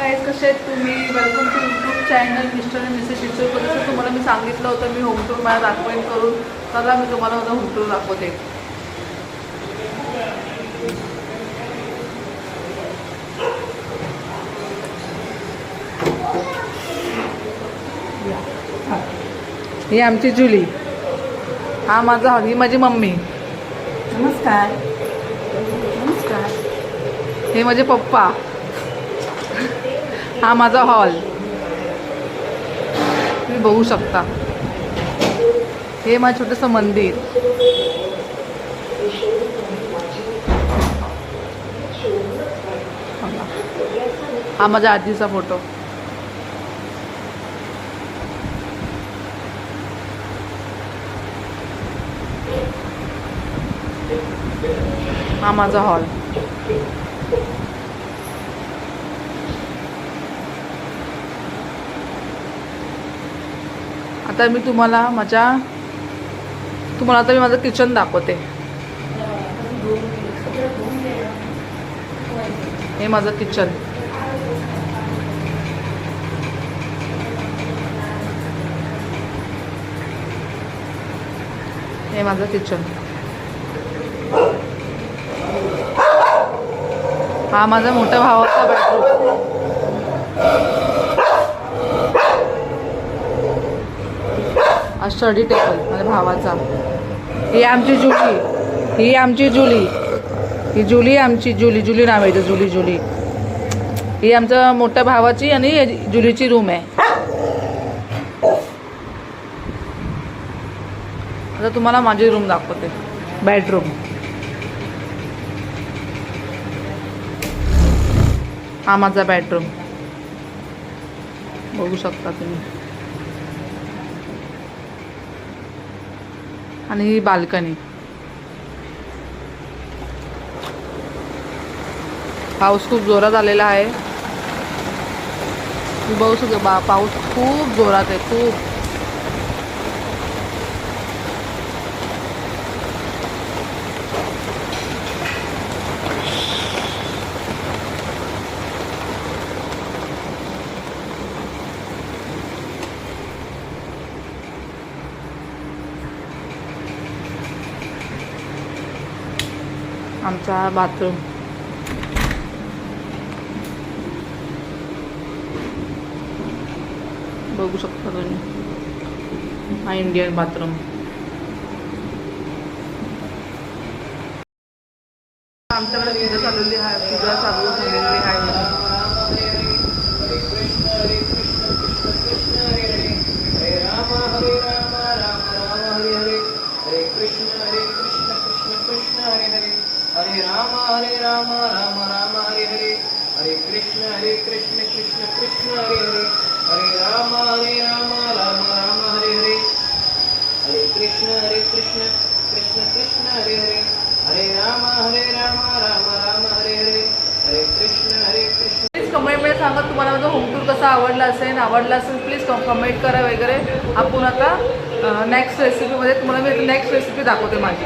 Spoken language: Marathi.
गाईज, कसे आहेत तुम्ही? Welcome to YouTube channel mister आणि मिसेस टीचर. जसं तुम्हाला मी सांगितलं होतं मी होम टूर मला दाखवेन करून, चला मी तुम्हाला माझा होम टूर दाखवते. ही आमची जुली, हा माझा ही माझी मम्मी. नमस्कार. नमस्कार. हे माझे पप्पा. हा माझा हॉल तुम्ही बघू शकता. हे माझं छोटंसं मंदिर. हा माझ्या आजीचा फोटो. हा माझा हॉल. आता मी तुम्हाला आता मी माझं किचन दाखवते. हे माझं किचन. हे माझं किचन. हा माझा मोठ्या भावाचा बेडरूम. हा स्टडी टेबल माझ्या भावाचा. ही आमची जुली. ही आमची जुली. ही जुली आमची जुली नाव आहे. जुली. ही आमच्या मोठ्या भावाची आणि जुलीची रूम आहे. आता तुम्हाला माझी रूम दाखवते. बेडरूम. हा माझा बेडरूम बघू शकता तुम्ही. आणि ही बाल्कनी. पाऊस खूप जोरात आलेला आहे. पाऊस खूप जोरात आहे. खूप. आमचा बाथरूम. बघू शकता तुम्ही. हा इंडियन बाथरूम. आमच्याकडे पूजा चाललेली आहे. पूजा चालू झालेली आहे. हरे राम राम राम हरे हरे. हरे कृष्ण कृष्ण कृष्ण हरे हरे. हरे राम राम राम हरे हरे. हरे कृष्ण कृष्ण कृष्ण हरे हरे. हरे राम राम हरे हरे. हरे कृष्ण कृष्ण. प्लीज कमेंटमध्ये सांगा तुम्हाला माझा होम टूर कसा आवडला असेल. प्लीज कमेंट करा वगैरे. आपण आता नेक्स्ट रेसिपीमध्ये तुम्हाला मी नेक्स्ट रेसिपी दाखवते माझी.